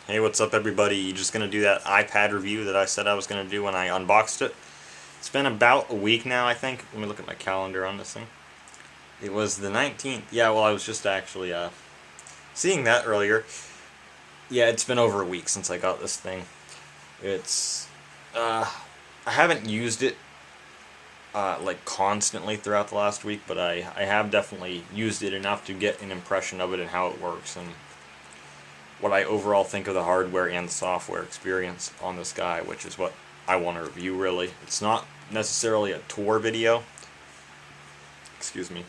Hey, what's up everybody? Just gonna do that iPad review that I said I was gonna do when I unboxed it. It's been about a week now, I think. Let me look at my calendar on this thing. It was the 19th. Yeah, well, I was just actually seeing that earlier. Yeah, it's been over a week since I got this thing. It's I haven't used it like constantly throughout the last week, but I have definitely used it enough to get an impression of it and how it works and what I overall think of the hardware and the software experience on this guy, which is what I want to review really. It's not necessarily a tour video. Excuse me.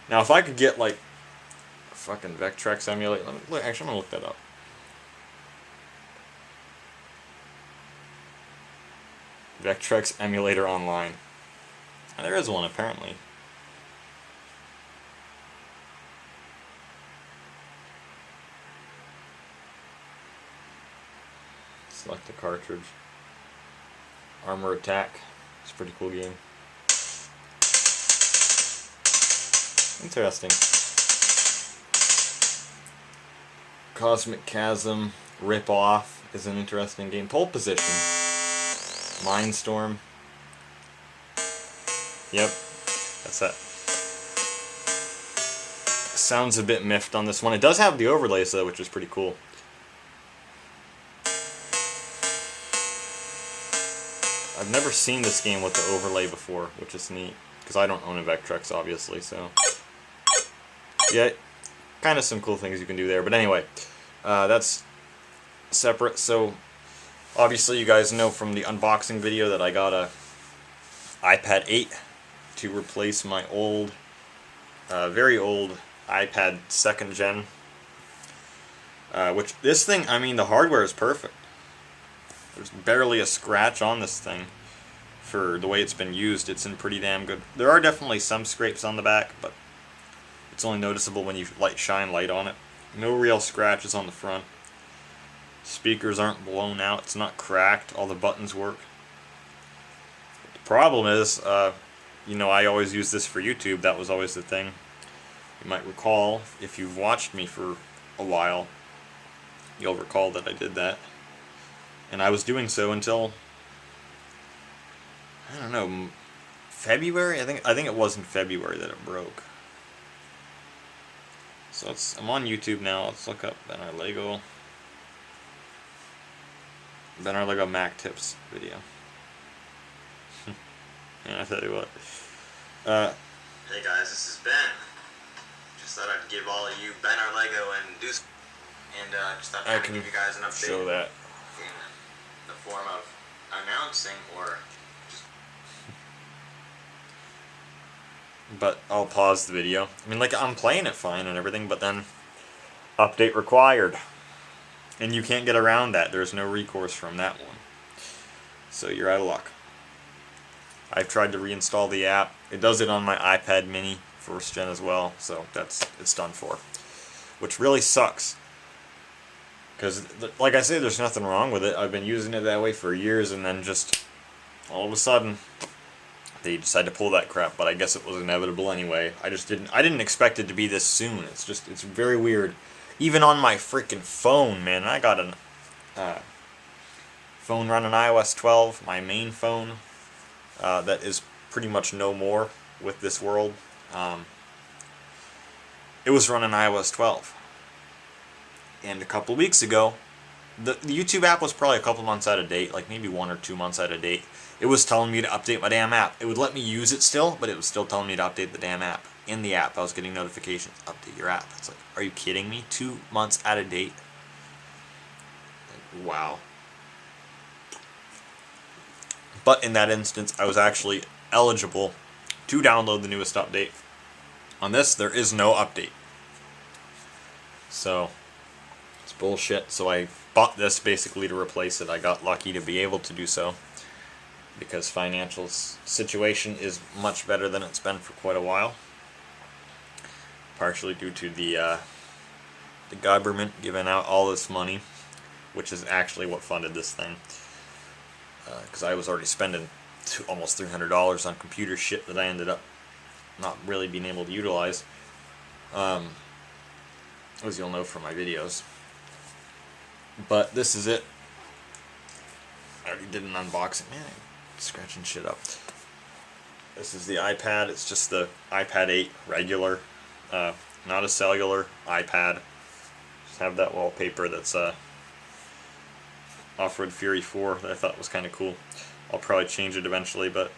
Now if I could get like a fucking Vectrex emulator, actually I'm gonna look that up. Vectrex emulator online. There is one apparently. Select the cartridge. Armor Attack. It's a pretty cool game. Interesting. Cosmic Chasm Rip-Off is an interesting game. Pole Position. Mindstorm. Yep, that's that. Sounds a bit miffed on this one. It does have the overlays though, which is pretty cool. I've never seen this game with the overlay before, which is neat, because I don't own a Vectrex obviously, so yeah, kind of some cool things you can do there. But anyway, that's separate. So obviously you guys know from the unboxing video that I got a iPad 8 to replace my old, very old iPad 2nd gen, which this thing, I mean, the hardware is perfect. There's barely a scratch on this thing for the way it's been used. It's in pretty damn good. There are definitely some scrapes on the back, but it's only noticeable when you shine light on it. No real scratches on the front. Speakers aren't blown out. It's not cracked. All the buttons work. The problem is, you know, I always use this for YouTube. That was always the thing. You might recall, if you've watched me for a while, you'll recall that I did that. And I was doing so until, I don't know, February? I think it was in February that it broke. So I'm on YouTube now. Let's look up Ben Our Lego Mac Tips video. Yeah, I tell you what. Hey guys, this is Ben. Just thought I'd give all of you Ben Our Lego and just thought I'd give you guys an update. Show that. In the form of announcing or just... But I'll pause the video. I mean, like, I'm playing it fine and everything, but then update required. And you can't get around that. There's no recourse from that one. So you're out of luck. I've tried to reinstall the app. It does it on my iPad mini 1st gen as well, so it's done for. Which really sucks. Because, like I say, there's nothing wrong with it. I've been using it that way for years, and then just all of a sudden they decided to pull that crap. But I guess it was inevitable anyway. I didn't expect it to be this soon. It's very weird. Even on my freaking phone, man. I got a phone running iOS 12, my main phone, that is pretty much no more with this world. It was running iOS 12. And a couple of weeks ago, the YouTube app was probably a couple months out of date, like maybe 1 or 2 months out of date. It was telling me to update my damn app. It would let me use it still, but it was still telling me to update the damn app. In the app, I was getting notifications, update your app. It's like, are you kidding me? 2 months out of date? Like, wow. But in that instance, I was actually eligible to download the newest update. On this, there is no update. So it's bullshit. So I bought this basically to replace it. I got lucky to be able to do so because financial situation is much better than it's been for quite a while. Partially due to the government giving out all this money, which is actually what funded this thing. Because I was already spending almost $300 on computer shit that I ended up not really being able to utilize. As you'll know from my videos. But this is it. I already did an unboxing. Man, I'm scratching shit up. This is the iPad. It's just the iPad 8 regular, not a cellular iPad. Just have that wallpaper that's Off-Road Fury 4 that I thought was kind of cool. I'll probably change it eventually, but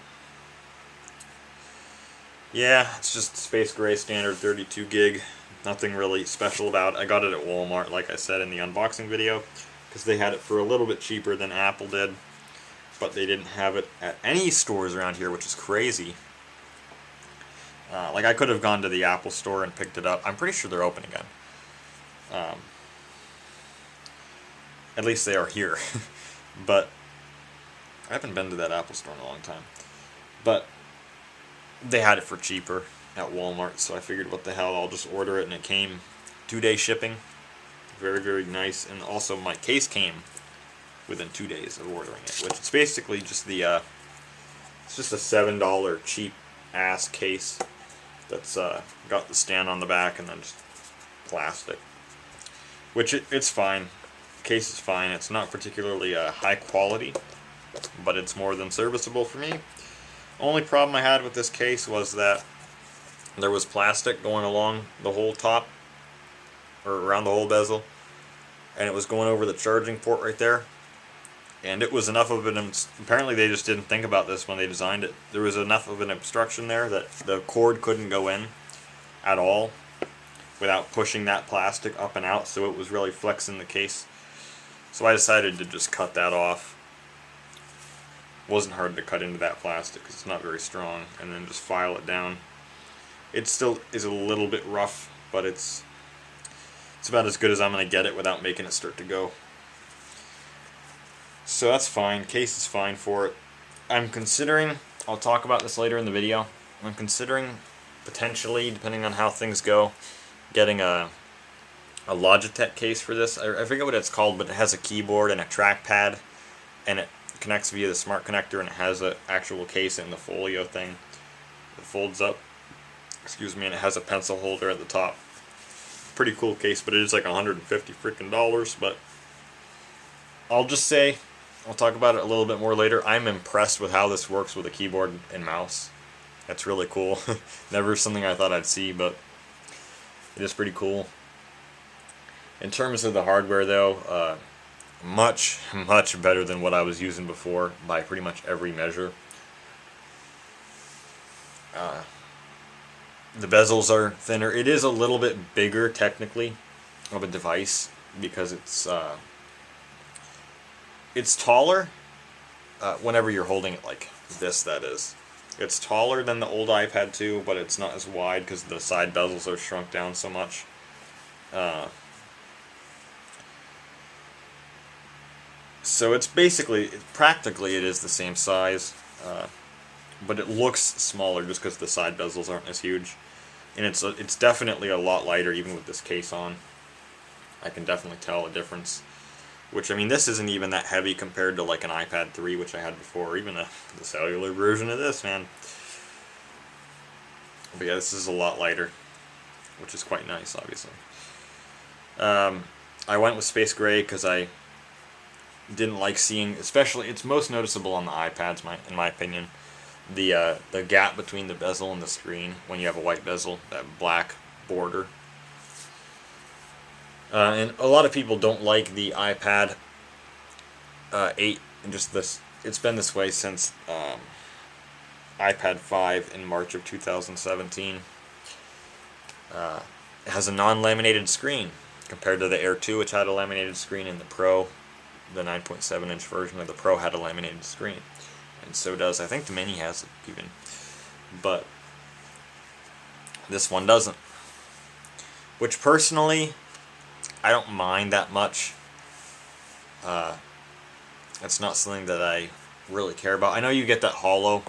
yeah, it's just space gray standard 32 gig. Nothing really special about it. I got it at Walmart, like I said in the unboxing video, because they had it for a little bit cheaper than Apple did, but they didn't have it at any stores around here, which is crazy. Like, I could have gone to the Apple store and picked it up. I'm pretty sure they're open again. At least they are here. But I haven't been to that Apple store in a long time. But they had it for cheaper at Walmart, so I figured, what the hell, I'll just order it, and it came 2-day shipping. Very, very nice. And also my case came within 2 days of ordering it, which is basically just the it's just a $7 cheap ass case that's got the stand on the back and then just plastic, which it's fine. The case is fine. It's not particularly high quality, but it's more than serviceable for me. Only problem I had with this case was that there was plastic going along the whole top, or around the whole bezel, and it was going over the charging port right there. And it was enough of an, apparently they just didn't think about this when they designed it. There was enough of an obstruction there that the cord couldn't go in at all without pushing that plastic up and out, so it was really flexing the case. So I decided to just cut that off. It wasn't hard to cut into that plastic because it's not very strong, and then just file it down. It still is a little bit rough, but it's about as good as I'm going to get it without making it start to go. So that's fine. Case is fine for it. I'm considering, I'll talk about this later in the video, I'm considering potentially, depending on how things go, getting a Logitech case for this. I forget what it's called, but it has a keyboard and a trackpad, and it connects via the smart connector, and it has an actual case in the folio thing that folds up. Excuse me, and it has a pencil holder at the top. Pretty cool case, but it is like $150 freaking. But I'll just say, I'll talk about it a little bit more later. I'm impressed with how this works with a keyboard and mouse. That's really cool. Never something I thought I'd see, but it is pretty cool. In terms of the hardware, though, much, much better than what I was using before by pretty much every measure. The bezels are thinner. It is a little bit bigger, technically, of a device, because it's taller whenever you're holding it like this, that is. It's taller than the old iPad 2, but it's not as wide because the side bezels are shrunk down so much. So it's basically, practically it is the same size, but it looks smaller just because the side bezels aren't as huge. And it's definitely a lot lighter even with this case on. I can definitely tell a difference. Which, I mean, this isn't even that heavy compared to like an iPad 3, which I had before, or even the cellular version of this, man. But yeah, this is a lot lighter, which is quite nice, obviously. I went with Space Gray because I didn't like seeing, especially, it's most noticeable on the iPads, in my opinion, the gap between the bezel and the screen when you have a white bezel, that black border. And a lot of people don't like the iPad 8, and just this. It's been this way since iPad 5 in March of 2017. It has a non-laminated screen compared to the Air 2, which had a laminated screen, and the Pro, the 9.7-inch version of the Pro, had a laminated screen. And so does, I think the Mini has it even. But this one doesn't. Which personally, I don't mind that much. It's not something that I really care about. I know you get that hollow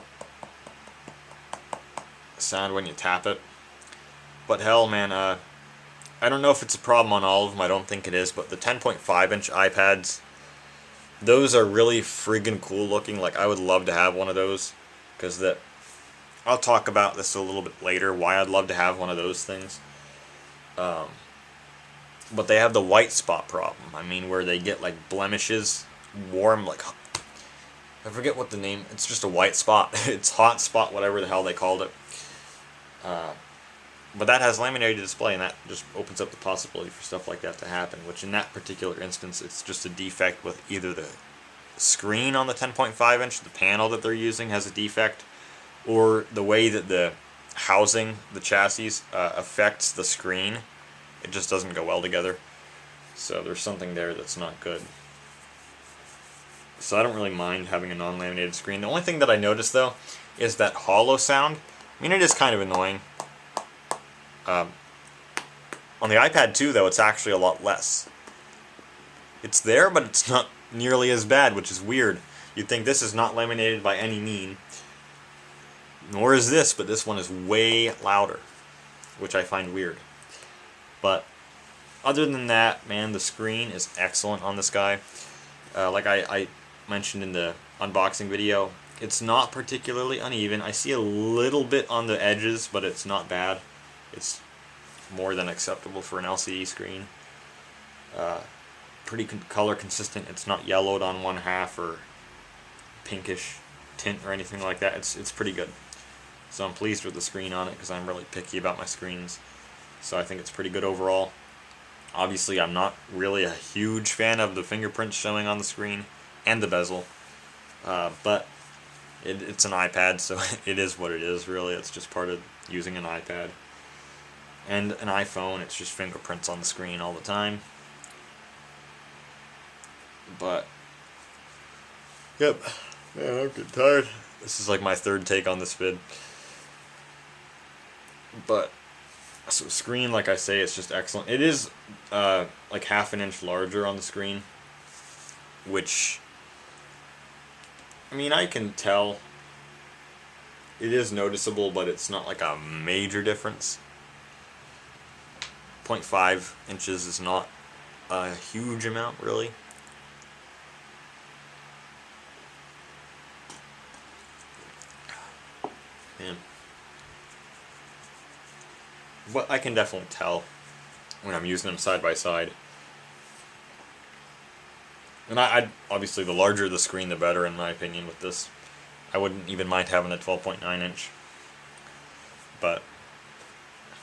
sound when you tap it, but hell, man, I don't know if it's a problem on all of them. I don't think it is, but the 10.5-inch iPads, those are really friggin' cool looking. Like, I would love to have one of those, because I'll talk about this a little bit later, why I'd love to have one of those things. but they have the white spot problem. I mean, where they get like blemishes, warm, like, I forget what the name, it's just a white spot. It's hot spot, whatever the hell they called it. But that has laminated display, and that just opens up the possibility for stuff like that to happen, which in that particular instance, it's just a defect with either the screen on the 10.5 inch, the panel that they're using has a defect, or the way that the housing, the chassis, affects the screen. It just doesn't go well together. So there's something there that's not good. So I don't really mind having a non-laminated screen. The only thing that I noticed, though, is that hollow sound. I mean, it is kind of annoying. On the iPad 2, though, it's actually a lot less. It's there, but it's not nearly as bad, which is weird. You'd think this is not laminated by any mean. Nor is this, but this one is way louder, which I find weird. But other than that, man, the screen is excellent on this guy. Like I mentioned in the unboxing video, it's not particularly uneven. I see a little bit on the edges, but it's not bad. It's more than acceptable for an LCD screen. Pretty color consistent. It's not yellowed on one half or pinkish tint or anything like that. It's pretty good. So I'm pleased with the screen on it because I'm really picky about my screens. So I think it's pretty good overall. Obviously, I'm not really a huge fan of the fingerprints showing on the screen and the bezel, but it's an iPad, so it is what it is, really. It's just part of using an iPad. And an iPhone, it's just fingerprints on the screen all the time. But, yep, yeah, I'm getting tired. This is like my third take on this vid. But, so screen, like I say, it's just excellent. It is like half an inch larger on the screen, which, I mean, I can tell it is noticeable, but it's not like a major difference. 0.5 inches is not a huge amount, really. Man. But I can definitely tell when I'm using them side by side. And I obviously, the larger the screen, the better, in my opinion, with this. I wouldn't even mind having a 12.9 inch. But,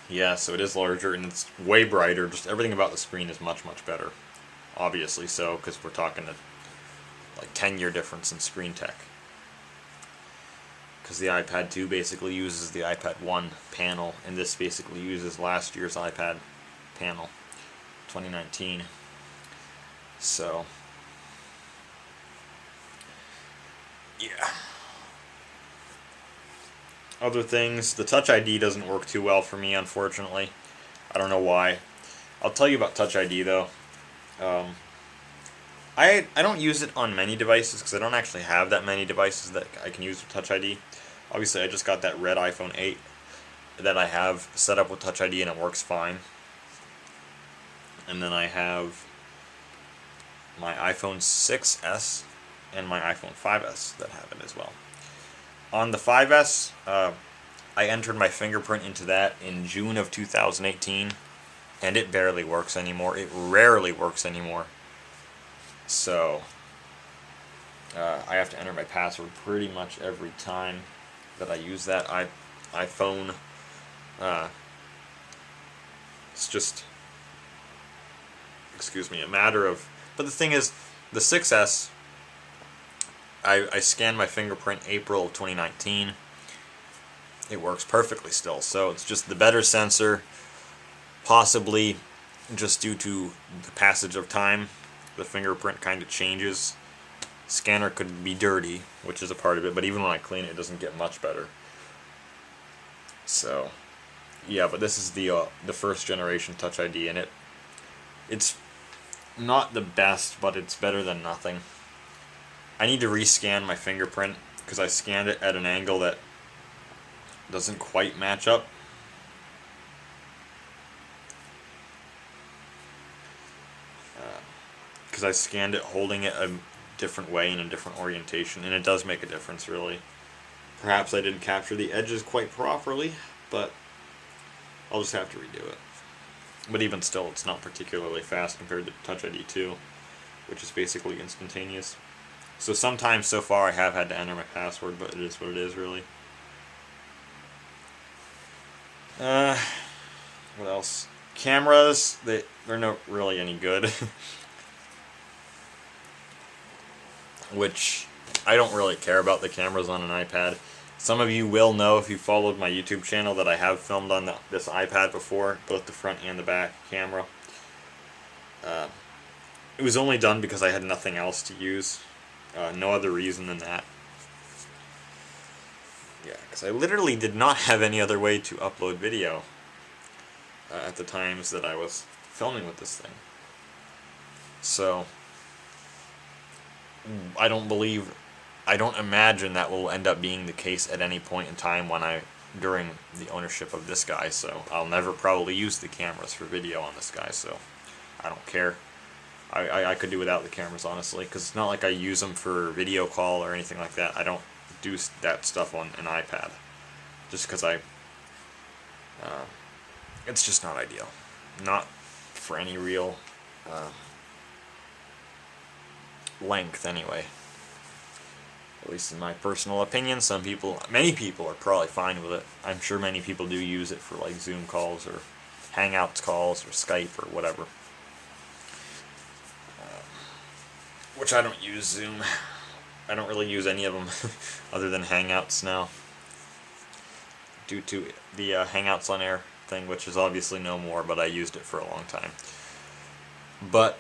yeah, so it is larger, and it's way brighter. Just everything about the screen is much, much better. Obviously so, because we're talking a like 10-year difference in screen tech. Because the iPad 2 basically uses the iPad 1 panel, and this basically uses last year's iPad panel, 2019. So, yeah. Other things, the Touch ID doesn't work too well for me, unfortunately. I don't know why. I'll tell you about Touch ID, though. I don't use it on many devices, because I don't actually have that many devices that I can use with Touch ID. Obviously, I just got that red iPhone 8 that I have set up with Touch ID, and it works fine. And then I have my iPhone 6s and my iPhone 5s that have it as well. On the 5s, I entered my fingerprint into that in June of 2018, and it barely works anymore. It rarely works anymore. So, I have to enter my password pretty much every time that I use that iPhone. It's just, excuse me, a matter of, but the thing is, the 6S, I scanned my fingerprint April of 2019. It works perfectly still, so it's just the better sensor, possibly just due to the passage of time. The fingerprint kind of changes. Scanner could be dirty, which is a part of it, but even when I clean it, it doesn't get much better. So, yeah, but this is the first generation Touch ID, and it's not the best, but it's better than nothing. I need to rescan my fingerprint because I scanned it at an angle that doesn't quite match up. Because I scanned it holding it a different way in a different orientation, and it does make a difference, really. Perhaps I didn't capture the edges quite properly, but I'll just have to redo it. But even still, it's not particularly fast compared to Touch ID 2, which is basically instantaneous. So sometimes so far I have had to enter my password, but it is what it is, really. What else? Cameras, they're not really any good. Which, I don't really care about the cameras on an iPad. Some of you will know if you followed my YouTube channel that I have filmed on this iPad before, both the front and the back camera. It was only done because I had nothing else to use. No other reason than that. Yeah, because I literally did not have any other way to upload video at the times that I was filming with this thing. So, I don't imagine that will end up being the case at any point in time during the ownership of this guy, so I'll never probably use the cameras for video on this guy, so I don't care. I could do without the cameras, honestly, because it's not like I use them for video call or anything like that. I don't do that stuff on an iPad, just because it's just not ideal. Not for any real length, anyway. At least in my personal opinion. Many people are probably fine with it. I'm sure many people do use it for like Zoom calls or Hangouts calls or Skype or whatever. Which I don't use Zoom. I don't really use any of them other than Hangouts now, due to the Hangouts on Air thing, which is obviously no more, but I used it for a long time. But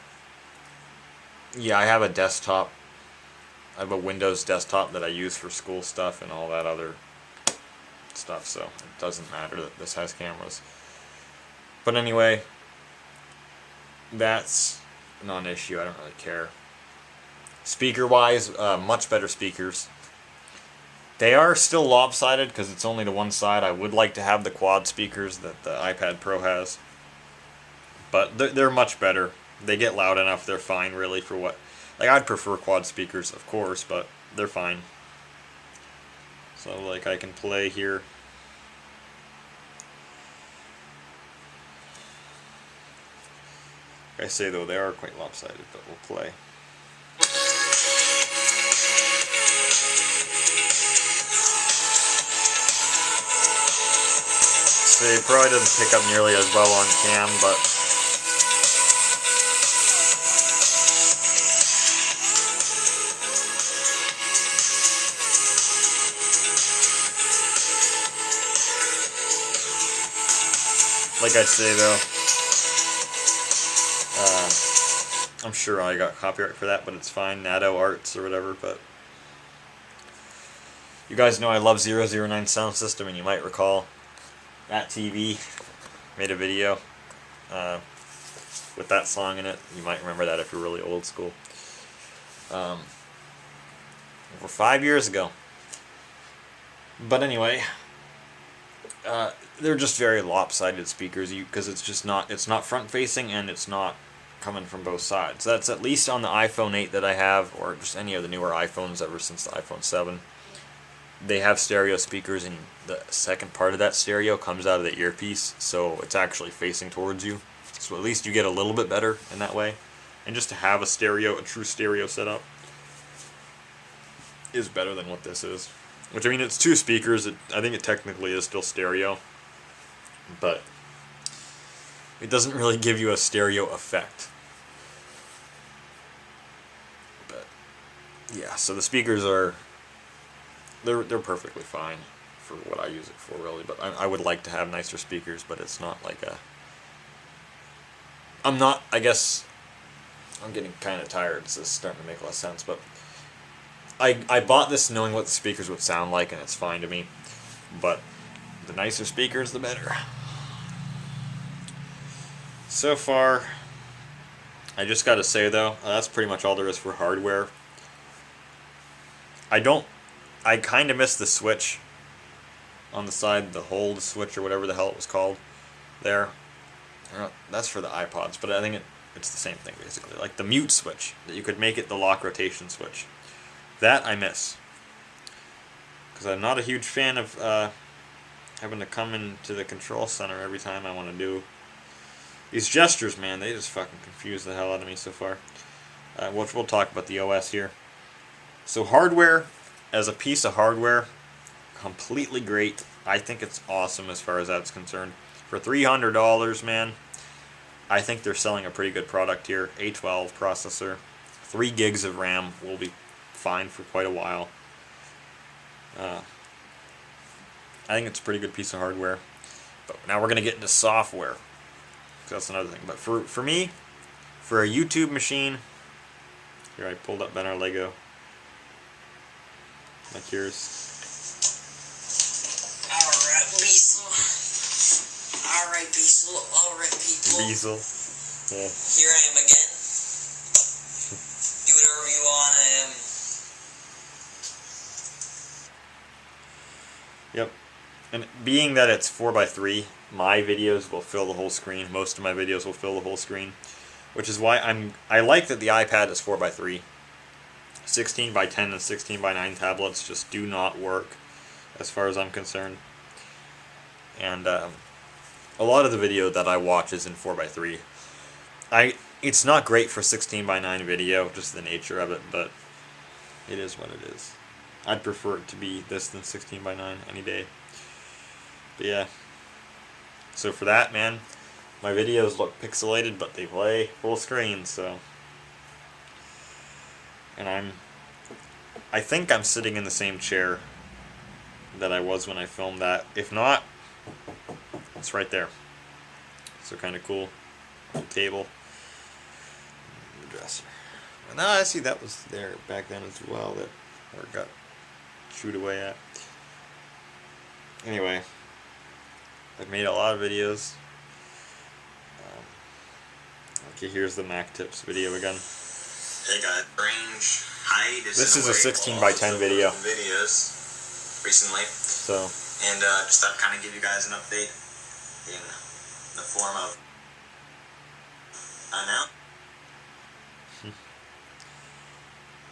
yeah, I have a desktop. I have a Windows desktop that I use for school stuff and all that other stuff, so it doesn't matter that this has cameras. But anyway, that's not an issue. I don't really care. Speaker-wise, much better speakers. They are still lopsided because it's only to one side. I would like to have the quad speakers that the iPad Pro has. But they're much better. They get loud enough. They're fine, really, for what... Like, I'd prefer quad speakers, of course, but they're fine. So, like, I can play here. Like I say, though, they are quite lopsided, but we'll play. So it probably doesn't pick up nearly as well on cam, but like I say though, I'm sure I got copyright for that, but it's fine, Natto Arts or whatever, but you guys know I love 009 Sound System, and you might recall that TV made a video with that song in it. You might remember that if you're really old school. Over 5 years ago. But anyway, they're just very lopsided speakers because it's not front facing and it's not coming from both sides. That's at least on the iPhone 8 that I have, or just any of the newer iPhones ever since the iPhone 7. They have stereo speakers, and the second part of that stereo comes out of the earpiece, so it's actually facing towards you. So at least you get a little bit better in that way. And just to have a true stereo setup is better than what this is. Which, I mean, it's two speakers. I think it technically is still stereo, but it doesn't really give you a stereo effect. But yeah, so the speakers are they're perfectly fine for what I use it for, really. But I would like to have nicer speakers, but it's not like a... I guess I'm getting kind of tired. This is starting to make less sense, but I bought this knowing what the speakers would sound like, and it's fine to me. But the nicer speakers, the better. So far, I just gotta say though, that's pretty much all there is for hardware. I kind of miss the switch on the side, the hold switch or whatever the hell it was called there. That's for the iPods, but I think it's the same thing basically. Like the mute switch, that you could make it the lock rotation switch. That I miss. Because I'm not a huge fan of having to come into the control center every time I want to do These gestures, man, they just fucking confuse the hell out of me so far. We'll talk about the OS here. So hardware, as a piece of hardware, completely great. I think it's awesome as far as that's concerned. For $300, man, I think they're selling a pretty good product here. A12 processor, 3 gigs of RAM will be fine for quite a while. I think it's a pretty good piece of hardware. But now we're going to get into software. That's another thing. But for me, for a YouTube machine, here I pulled up Ben our Lego. Like yours. Alright, Beasel. Alright, Beasel. Alright, people. Beasel. Yeah. Here I am again. Do whatever you want, I am. Yep. And being that it's 4x3, my videos will fill the whole screen. Most of my videos will fill the whole screen. Which is why I like that the iPad is 4x3. 16x10 and 16x9 tablets just do not work as far as I'm concerned. And a lot of the video that I watch is in 4x3. It's not great for 16x9 video, just the nature of it, but it is what it is. I'd prefer it to be this than 16x9 any day. But yeah. So for that, man, my videos look pixelated, but they play full screen, so. And I think I'm sitting in the same chair that I was when I filmed that. If not, it's right there. So kind of cool. The table. The dresser. And now I see that was there back then as well, that where it got chewed away at. Anyway, I've made a lot of videos. Okay, here's the Mac Tips video again. Hey guys, range height is this is a 16x10 video. Videos recently. So. And just thought I'd kind of give you guys an update in the form of now.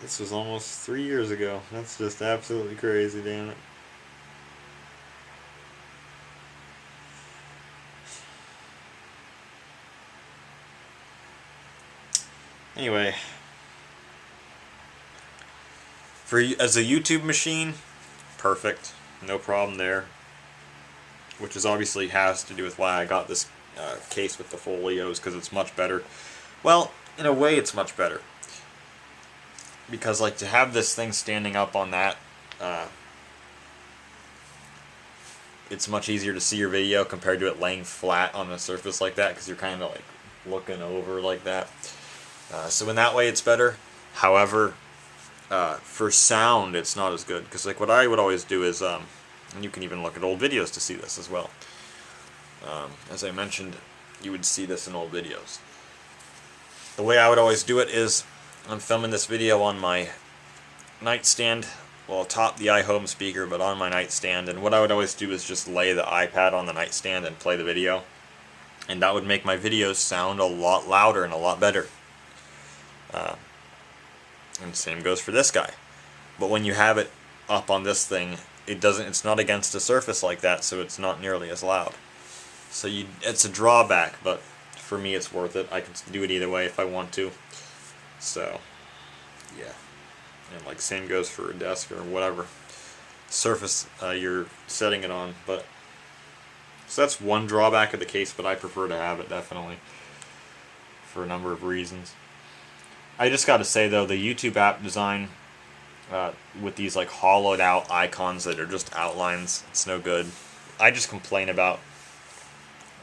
This was almost 3 years ago. That's just absolutely crazy, damn it. Anyway, as a YouTube machine, perfect, no problem there. Which is obviously has to do with why I got this case with the folios, because it's much better. Well, in a way, it's much better. Because like to have this thing standing up on that, it's much easier to see your video compared to it laying flat on a surface like that, because you're kind of like looking over like that. So in that way it's better. However, for sound it's not as good, because like what I would always do is, and you can even look at old videos to see this as well. As I mentioned, you would see this in old videos. The way I would always do it is, I'm filming this video on my nightstand, well, atop the iHome speaker, but on my nightstand, and what I would always do is just lay the iPad on the nightstand and play the video, and that would make my videos sound a lot louder and a lot better. And same goes for this guy. But when you have it up on this thing, it's not against a surface like that, so it's not nearly as loud. So it's a drawback, but for me it's worth it. I can do it either way if I want to. So, yeah. And like same goes for a desk or whatever surface you're setting it on. But so that's one drawback of the case, but I prefer to have it definitely for a number of reasons. I just got to say though, the YouTube app design with these like hollowed out icons that are just outlines, it's no good. I just complain about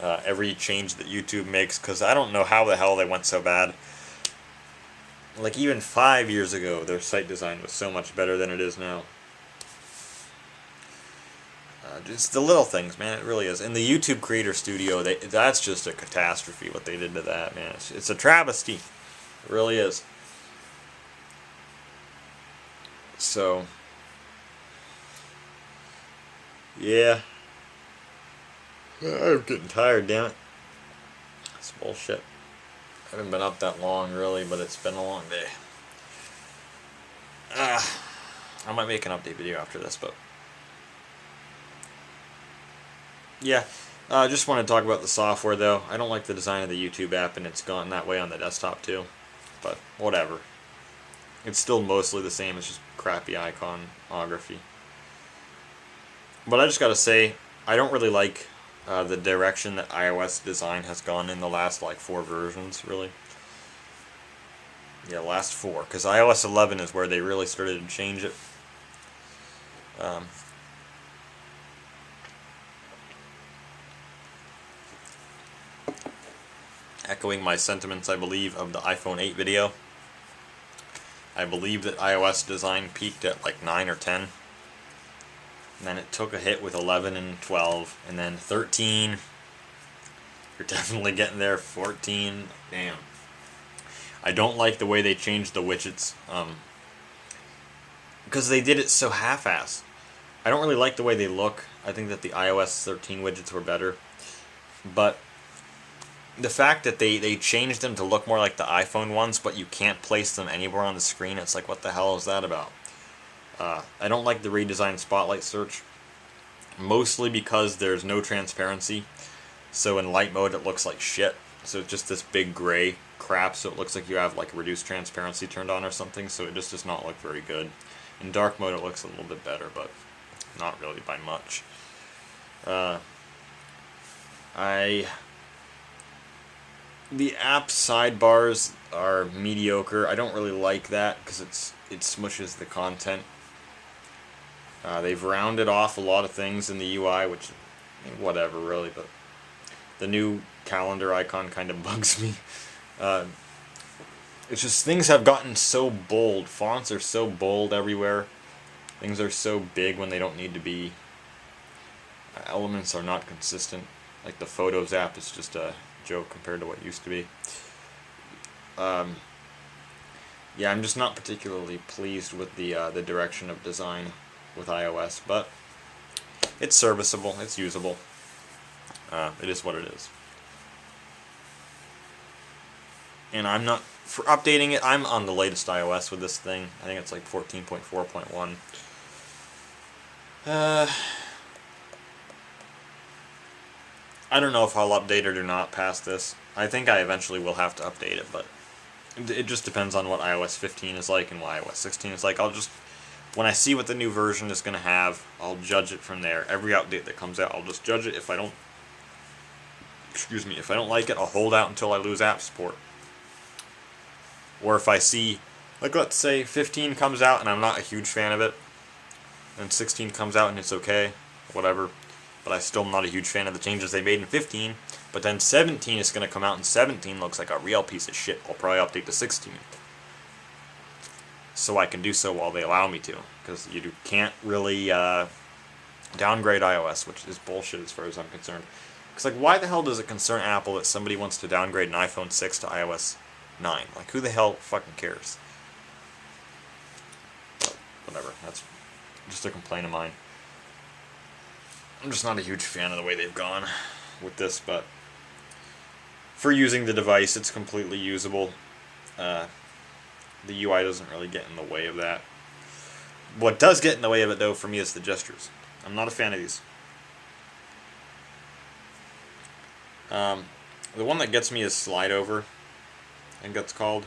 every change that YouTube makes, because I don't know how the hell they went so bad. Like even 5 years ago, their site design was so much better than it is now. Just the little things, man, it really is. In the YouTube Creator Studio, that's just a catastrophe what they did to that, man. It's a travesty. It really is. So, yeah. I'm getting tired, damn it. It's bullshit. I haven't been up that long, really, but it's been a long day. I might make an update video after this, but yeah. I just want to talk about the software though. I don't like the design of the YouTube app, and it's gone that way on the desktop too. But whatever. It's still mostly the same, it's just crappy iconography. But I just gotta say, I don't really like the direction that iOS design has gone in the last like 4 versions, really. Yeah, last 4, because iOS 11 is where they really started to change it. Echoing my sentiments, I believe, of the iPhone 8 video. I believe that iOS design peaked at like 9 or 10. And then it took a hit with 11 and 12. And then 13. You're definitely getting there. 14. Damn. I don't like the way they changed the widgets. Because they did it so half-assed. I don't really like the way they look. I think that the iOS 13 widgets were better. But the fact that they changed them to look more like the iPhone ones, but you can't place them anywhere on the screen, it's like, what the hell is that about? I don't like the redesigned Spotlight search, mostly because there's no transparency. So in light mode it looks like shit. So it's just this big gray crap, so it looks like you have like reduced transparency turned on or something, so it just does not look very good. In dark mode it looks a little bit better, but not really by much. The app sidebars are mediocre. I don't really like that because it smushes the content. They've rounded off a lot of things in the UI, which, whatever really, but the new calendar icon kind of bugs me. It's just things have gotten so bold. Fonts are so bold everywhere. Things are so big when they don't need to be. Elements are not consistent. Like the Photos app is just a joke compared to what it used to be. Yeah, I'm just not particularly pleased with the direction of design with iOS, but it's serviceable, it's usable. It is what it is. And I'm not, for updating it, I'm on the latest iOS with this thing. I think it's like 14.4.1. I don't know if I'll update it or not past this. I think I eventually will have to update it, but it just depends on what iOS 15 is like and what iOS 16 is like. When I see what the new version is going to have, I'll judge it from there. Every update that comes out, I'll just judge it. If I don't like it, I'll hold out until I lose app support. Or if I see, like let's say 15 comes out and I'm not a huge fan of it, and 16 comes out and it's okay, whatever, but I'm still not a huge fan of the changes they made in 15, but then 17 is going to come out and 17 looks like a real piece of shit. I'll probably update to 16. So I can do so while they allow me to, because you can't really downgrade iOS, which is bullshit as far as I'm concerned. Because like, why the hell does it concern Apple that somebody wants to downgrade an iPhone 6 to iOS 9? Like, who the hell fucking cares? But whatever, that's just a complaint of mine. I'm just not a huge fan of the way they've gone with this, but for using the device, it's completely usable. The UI doesn't really get in the way of that. What does get in the way of it, though, for me, is the gestures. I'm not a fan of these. The one that gets me is Slide Over, I think that's called,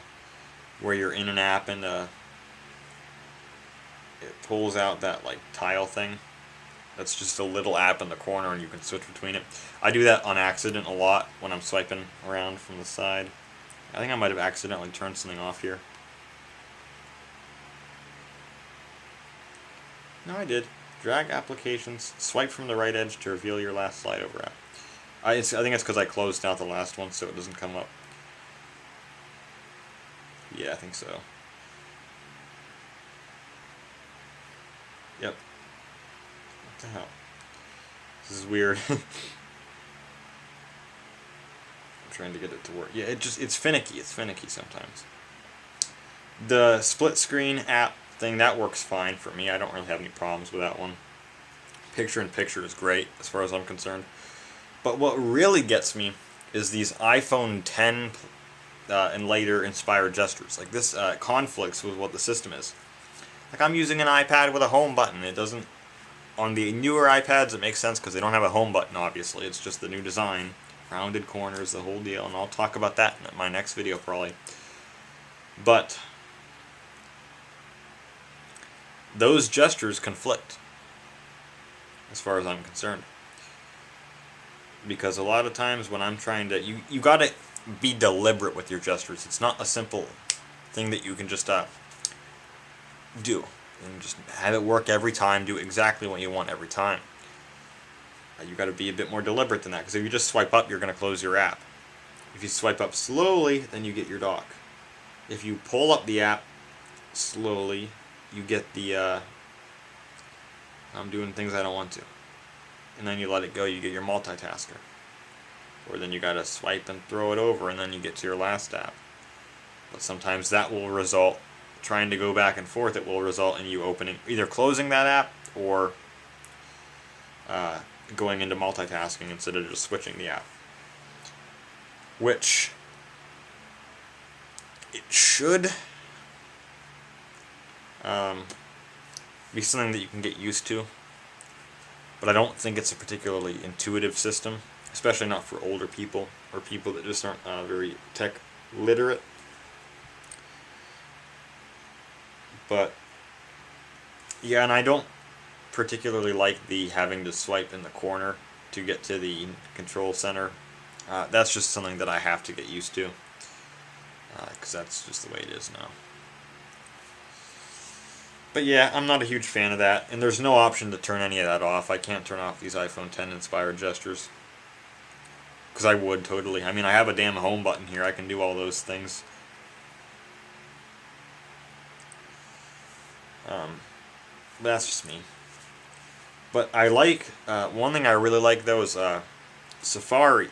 where you're in an app and it pulls out that like tile thing. That's just a little app in the corner and you can switch between it. I do that on accident a lot when I'm swiping around from the side. I think I might have accidentally turned something off here. No, I did. Drag applications, swipe from the right edge to reveal your last Slide Over app. I think it's because I closed out the last one so it doesn't come up. Yeah, I think so. Yep. What the hell? This is weird. I'm trying to get it to work. Yeah, it's finicky. It's finicky sometimes. The split screen app thing, that works fine for me. I don't really have any problems with that one. Picture-in-picture is great as far as I'm concerned. But what really gets me is these iPhone 10 and later inspired gestures. Like this conflicts with what the system is. Like I'm using an iPad with a home button. It doesn't On the newer iPads, it makes sense because they don't have a home button, obviously. It's just the new design. Rounded corners, the whole deal, and I'll talk about that in my next video, probably. But those gestures conflict, as far as I'm concerned. Because a lot of times when I'm trying to... You gotta be deliberate with your gestures. It's not a simple thing that you can just do. And just have it work every time, do exactly what you want every time. You got to be a bit more deliberate than that, because if you just swipe up, you're going to close your app. If you swipe up slowly, then you get your dock. If you pull up the app slowly, you get the I'm doing things I don't want to. And then you let it go, you get your multitasker. Or then you got to swipe and throw it over, and then you get to your last app. But sometimes that will result, trying to go back and forth, it will result in you opening, either closing that app or going into multitasking instead of just switching the app. Which it should be something that you can get used to, but I don't think it's a particularly intuitive system, especially not for older people or people that just aren't very tech literate. But yeah, and I don't particularly like the having to swipe in the corner to get to the control center. That's just something that I have to get used to, because that's just the way it is now. But yeah, I'm not a huge fan of that, and there's no option to turn any of that off. I can't turn off these iPhone X inspired gestures, because I would totally. I mean, I have a damn home button here. I can do all those things. That's just me. But I like, one thing I really like though is Safari.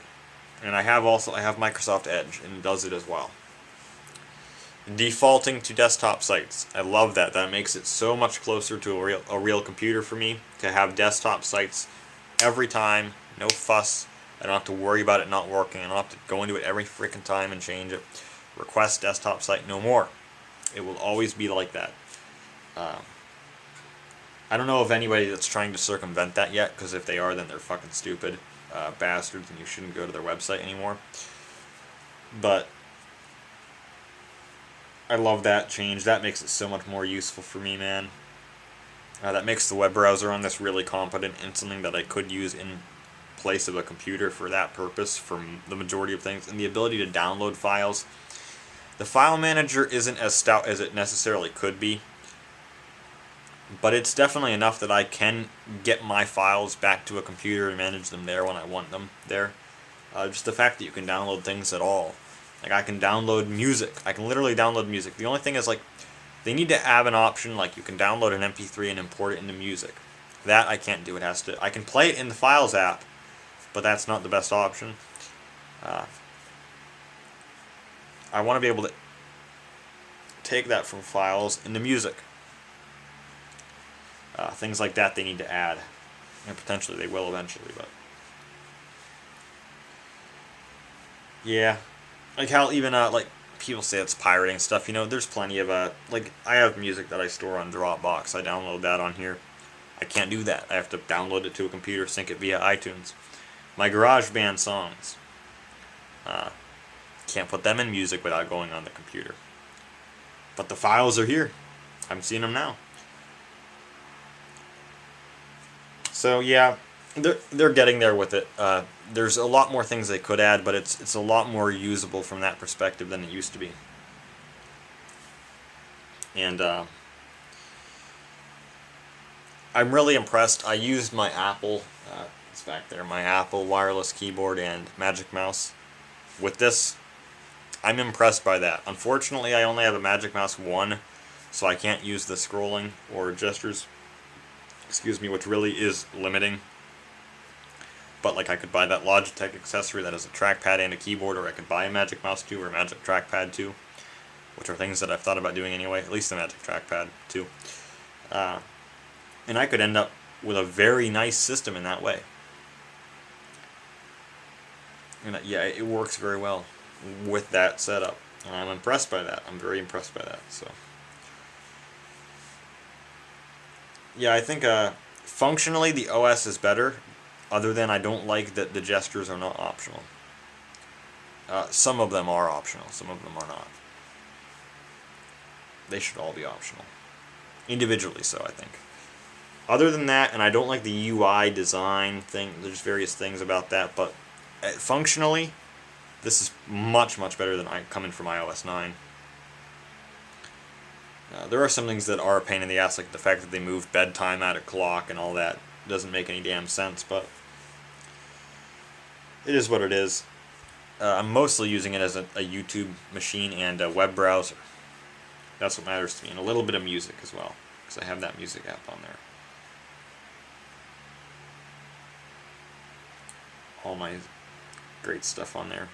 And I have Microsoft Edge, and it does it as well. Defaulting to desktop sites. I love that. That makes it so much closer to a real computer for me to have desktop sites every time. No fuss. I don't have to worry about it not working. I don't have to go into it every freaking time and change it. Request desktop site, no more. It will always be like that. I don't know of anybody that's trying to circumvent that yet, because if they are, then they're fucking stupid bastards, and you shouldn't go to their website anymore. But I love that change. That makes it so much more useful for me, man. That makes the web browser on this really competent, and something that I could use in place of a computer for that purpose for the majority of things. And the ability to download files. The file manager isn't as stout as it necessarily could be, but it's definitely enough that I can get my files back to a computer and manage them there when I want them there. Just the fact that you can download things at all. Like, I can download music. I can literally download music. The only thing is, like, they need to have an option, like, you can download an MP3 and import it into music. That I can't do. I can play it in the Files app, but that's not the best option. I want to be able to take that from Files into music. Things like that they need to add, and potentially they will eventually, but yeah, like how even like people say it's pirating stuff, you know, there's plenty of like I have music that I store on Dropbox. I download that on here. I can't do that. I have to download it to a computer, sync it via iTunes. My GarageBand songs, can't put them in music without going on the computer, but the files are here. I'm seeing them now. So yeah, they're getting there with it. There's a lot more things they could add, but it's a lot more usable from that perspective than it used to be. And I'm really impressed. I used my Apple, it's back there, my Apple wireless keyboard and Magic Mouse with this. I'm impressed by that. Unfortunately, I only have a Magic Mouse 1, so I can't use the scrolling or gestures, excuse me, which really is limiting. But like, I could buy that Logitech accessory that has a trackpad and a keyboard, or I could buy a Magic Mouse 2 or a Magic Trackpad 2, which are things that I've thought about doing anyway, at least the Magic Trackpad 2. And I could end up with a very nice system in that way. And yeah, it works very well with that setup. And I'm impressed by that. I'm very impressed by that. So yeah, I think Functionally, the OS is better, other than I don't like that the gestures are not optional. Some of them are optional, some of them are not. They should all be optional. Individually so, I think. Other than that, and I don't like the UI design thing, there's various things about that, but functionally, this is much, much better than coming from iOS 9. There are some things that are a pain in the ass, like the fact that they move bedtime out of clock and all that. Doesn't make any damn sense, but it is what it is. I'm mostly using it as a YouTube machine and a web browser. That's what matters to me, and a little bit of music as well, because I have that music app on there. All my great stuff on there.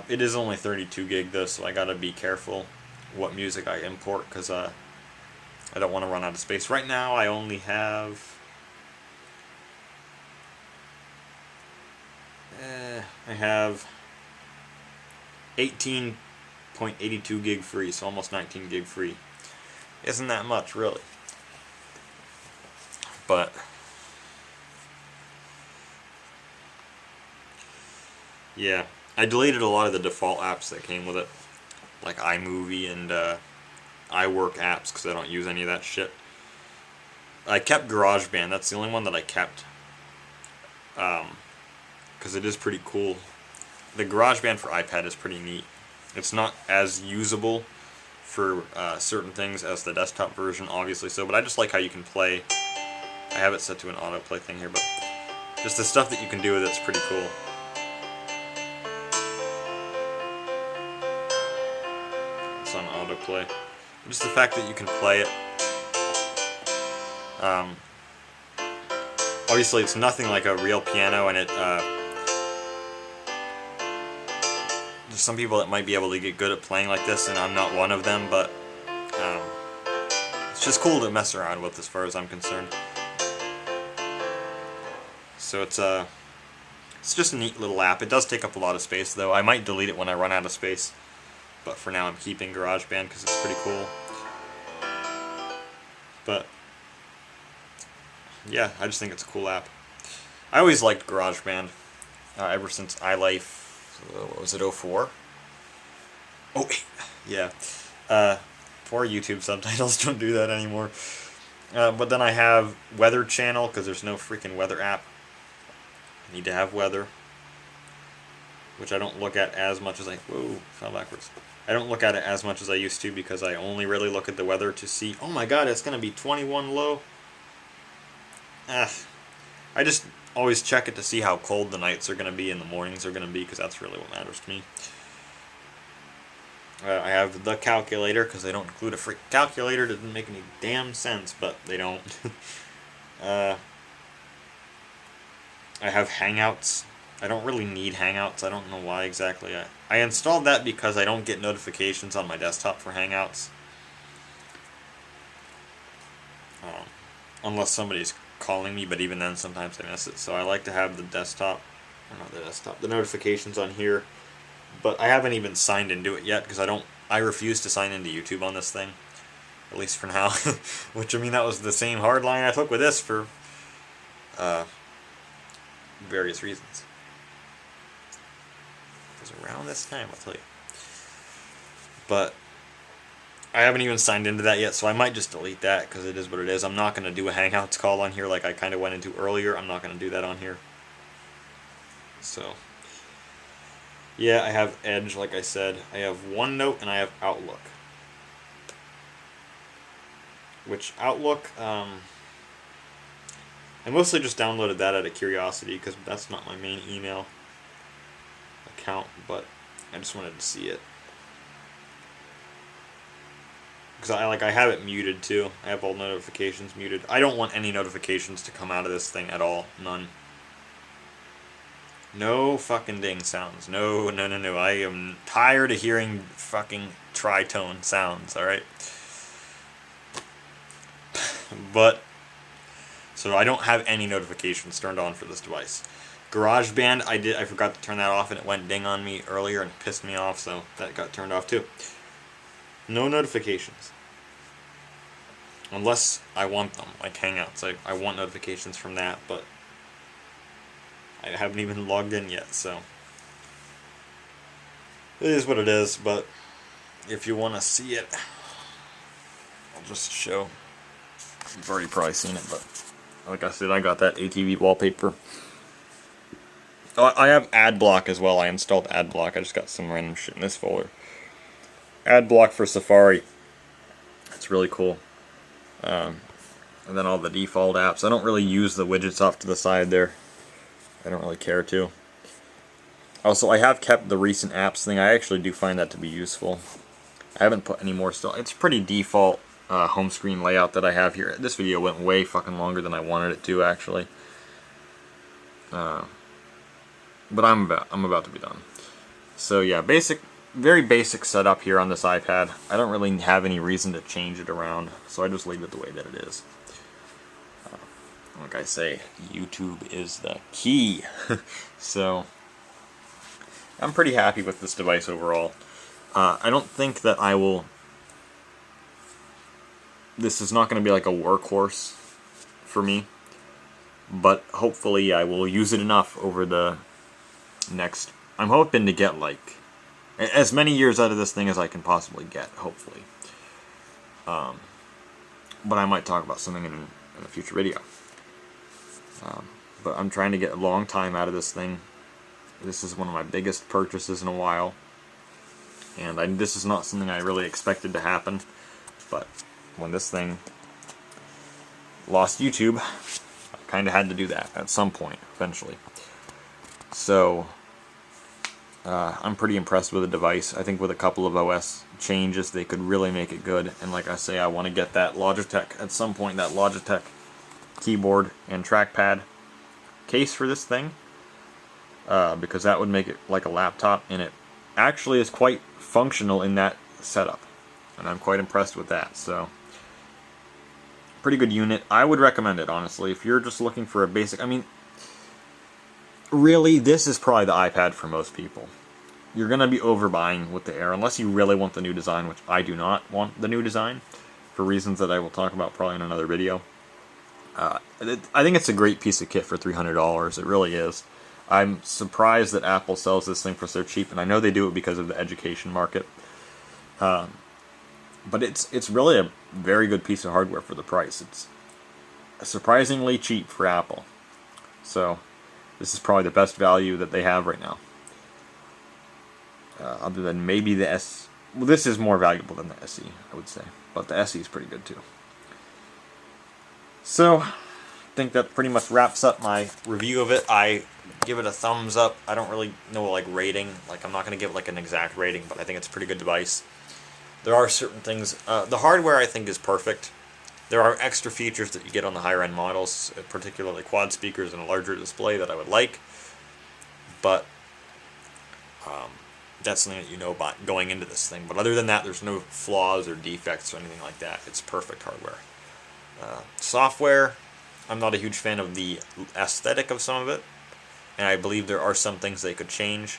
It is only 32 gig though, so I gotta be careful what music I import, because I don't want to run out of space. Right now I only have I have 18.82 gig free, so almost 19 gig free. Isn't that much, really? But yeah, I deleted a lot of the default apps that came with it, like iMovie and iWork apps, because I don't use any of that shit. I kept GarageBand. That's the only one that I kept, because it is pretty cool. The GarageBand for iPad is pretty neat. It's not as usable for certain things as the desktop version, obviously so, but I just like how you can play. I have it set to an autoplay thing here, but just the stuff that you can do with it's pretty cool. It's on autoplay. Just the fact that you can play it. Obviously it's nothing like a real piano, and it there's some people that might be able to get good at playing like this, and I'm not one of them, but it's just cool to mess around with as far as I'm concerned. So it's just a neat little app. It does take up a lot of space though. I might delete it when I run out of space, but for now I'm keeping GarageBand because it's pretty cool. But yeah, I just think it's a cool app. I always liked GarageBand ever since iLife. What was it, 04? 08. Yeah. Poor YouTube subtitles don't do that anymore. But then I have Weather Channel, because there's no freaking weather app. I need to have weather, which I don't look at as much as whoa, fell backwards. I don't look at it as much as I used to, because I only really look at the weather to see, oh my god, it's going to be 21 low. I just always check it to see how cold the nights are going to be and the mornings are going to be, because that's really what matters to me. I have the calculator, because they don't include a freak calculator. Doesn't make any damn sense, but they don't. I have Hangouts. I don't really need Hangouts. I don't know why exactly. I installed that because I don't get notifications on my desktop for Hangouts. Unless somebody's calling me, but even then sometimes I miss it. So I like to have the desktop, or not the desktop, the notifications on here. But I haven't even signed into it yet, because I refuse to sign into YouTube on this thing. At least for now. Which, I mean, that was the same hard line I took with this for various reasons. It was around this time, I'll tell you. But I haven't even signed into that yet, so I might just delete that, because it is what it is. I'm not going to do a Hangouts call on here like I kind of went into earlier. I'm not going to do that on here. So yeah, I have Edge, like I said. I have OneNote, and I have Outlook. Which, Outlook, I mostly just downloaded that out of curiosity, because that's not my main email account, but I just wanted to see it. Because I have it muted too. I have all notifications muted. I don't want any notifications to come out of this thing at all. None. No fucking ding sounds. No. I am tired of hearing fucking tritone sounds, alright? But, so I don't have any notifications turned on for this device. GarageBand, I forgot to turn that off, and it went ding on me earlier and pissed me off, so that got turned off too. No notifications. Unless I want them, like Hangouts. I want notifications from that, but I haven't even logged in yet, so it is what it is. But if you want to see it, I'll just show. You've already probably seen it, but like I said, I got that ATV wallpaper. Oh, I have ad block as well. I installed ad block. I just got some random shit in this folder. Ad block for Safari. It's really cool. And then all the default apps. I don't really use the widgets off to the side there. I don't really care to. Also, I have kept the recent apps thing. I actually do find that to be useful. I haven't put any more still. It's pretty default home screen layout that I have here. This video went way fucking longer than I wanted it to, actually. But I'm about to be done. So yeah, very basic setup here on this iPad. I don't really have any reason to change it around, so I just leave it the way that it is. Like I say, YouTube is the key. So I'm pretty happy with this device overall. I don't think that I will... This is not going to be like a workhorse for me, but hopefully I will use it enough over the next... I'm hoping to get like as many years out of this thing as I can possibly get, hopefully. But I might talk about something in a future video. But I'm trying to get a long time out of this thing. This is one of my biggest purchases in a while. And this is not something I really expected to happen. But when this thing lost YouTube, I kind of had to do that at some point, eventually. So, I'm pretty impressed with the device. I think with a couple of OS changes, they could really make it good. And like I say, I want to get that Logitech, at some point, that Logitech keyboard and trackpad case for this thing. Because that would make it like a laptop, and it actually is quite functional in that setup. And I'm quite impressed with that, so... Pretty good unit. I would recommend it, honestly. If you're just looking for a basic... I mean, really, this is probably the iPad for most people. You're going to be overbuying with the Air, unless you really want the new design, which I do not want the new design, for reasons that I will talk about probably in another video. I think it's a great piece of kit for $300. It really is. I'm surprised that Apple sells this thing for so cheap, and I know they do it because of the education market. But it's really a very good piece of hardware for the price. It's surprisingly cheap for Apple. So, this is probably the best value that they have right now. Other than maybe the S... Well, this is more valuable than the SE, I would say. But the SE is pretty good too. So, I think that pretty much wraps up my review of it. I give it a thumbs up. I don't really know like rating. Like, I'm not going to give it like an exact rating, but I think it's a pretty good device. There are certain things... the hardware, I think, is perfect. There are extra features that you get on the higher-end models, particularly quad speakers and a larger display that I would like. But that's something that you know about going into this thing. But other than that, there's no flaws or defects or anything like that. It's perfect hardware. Software, I'm not a huge fan of the aesthetic of some of it. And I believe there are some things they could change.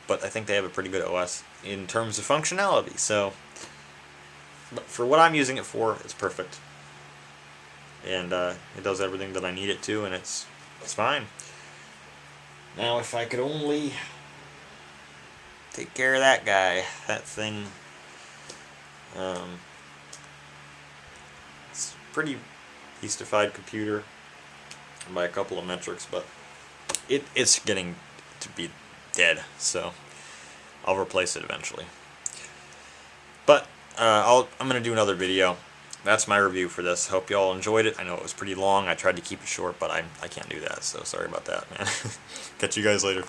But I think they have a pretty good OS in terms of functionality. So, but for what I'm using it for, it's perfect. And it does everything that I need it to, and it's fine. Now, if I could only take care of that guy, that thing, it's a pretty beastified computer by a couple of metrics, but it's getting to be dead, so I'll replace it eventually. But I'm going to do another video. That's my review for this. Hope y'all enjoyed it. I know it was pretty long. I tried to keep it short, but I can't do that, so sorry about that, man. Catch you guys later.